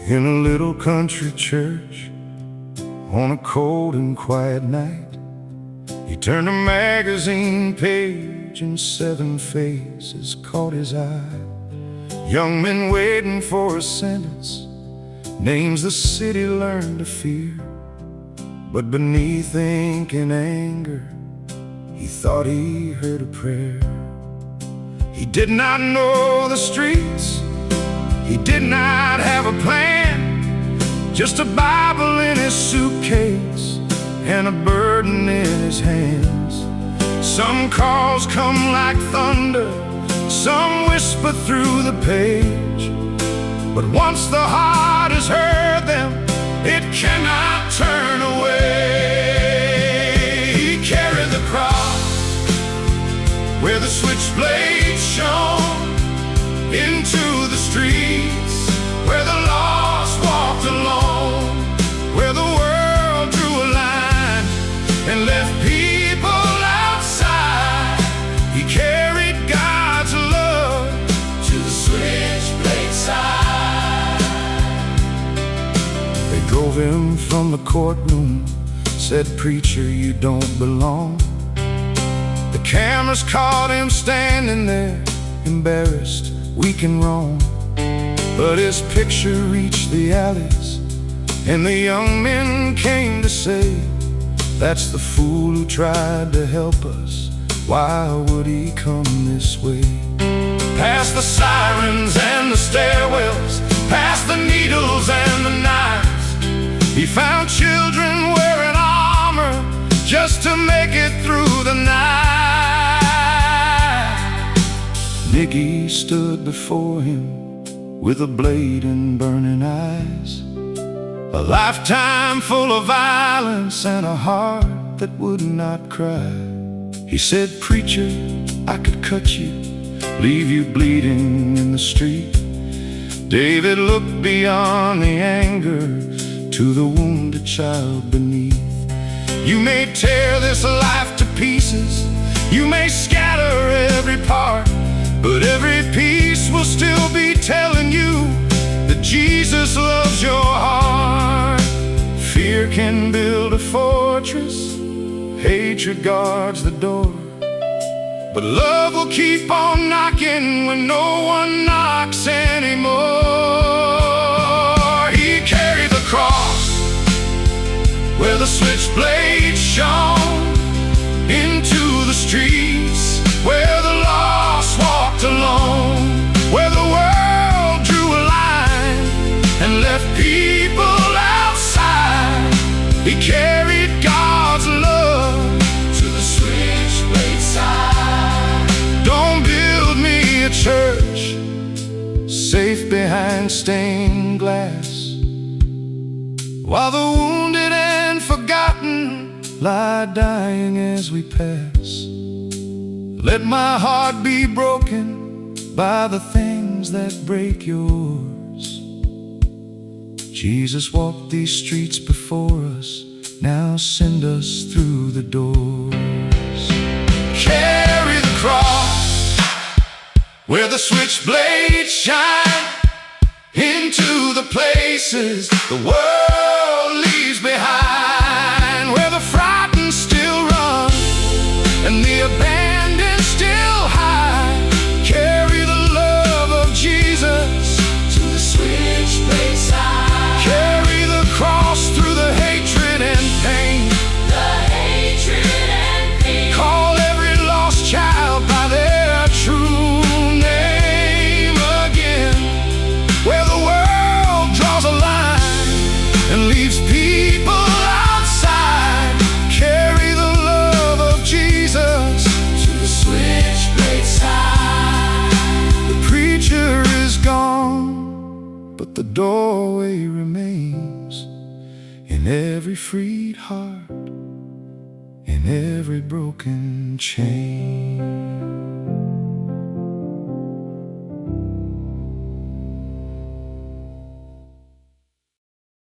In a little country church, on a cold and quiet night, he turned a magazine page and 7 faces caught his eye. Young men waiting for a sentence, names the city learned to fear. But beneath ink and anger, he thought he heard a prayer. He did not know the streets, he did not have a plan, just a Bible in his suitcase and a burden in his hands. Some calls come like thunder, some whisper through the page, but once the heart has heard them, it cannot turn away. He carried the cross where the switchblade shone, into the streets where the lost walked alone, where the world drew a line and left people outside. He carried God's love to the switchblade side. They drove him from the courtroom, said, "Preacher, you don't belong." The cameras caught him standing there, embarrassed, weak and wrong. But his picture reached the alleys, and the young men came to say, "That's the fool who tried to help us. Why would he come this way?" Past the sirens and the stairwells, past the needles and the knives, he found children wearing armor just to make it through the night. Nicky stood before him with a blade and burning eyes, a lifetime full of violence and a heart that would not cry. He said, "Preacher, I could cut you, leave you bleeding in the street." David looked beyond the anger to the wounded child beneath. You may tear this life to pieces, you may scatter every part, but every piece will still be telling you that Jesus loves your heart. Fear can build a fortress, hatred guards the door, but love will keep on knocking when no one knocks anymore. He carried the cross where the switchblade shone, into the streets where the lost walked alone, where the world drew a line and left people outside. He carried God's love to the switchblade side. Don't build me a church safe behind stained glass, while the wounded and forgotten lie dying as we pass. Let my heart be broken by the things that break yours. Jesus walked these streets before us, now send us through the doors. Carry the cross where the switchblades shine, into the places the world leaves behind, where the frightened still run and the abandoned still hide. Carry the love of Jesus to the switchblade side. Carry the cross through the hatred and pain, the hatred and pain. Call every lost child by their true name again, where the world draws a line and leaves people outside. Carry the love of Jesus to the switchblade side. The preacher is gone, but the doorway remains, in every freed heart, in every broken chain.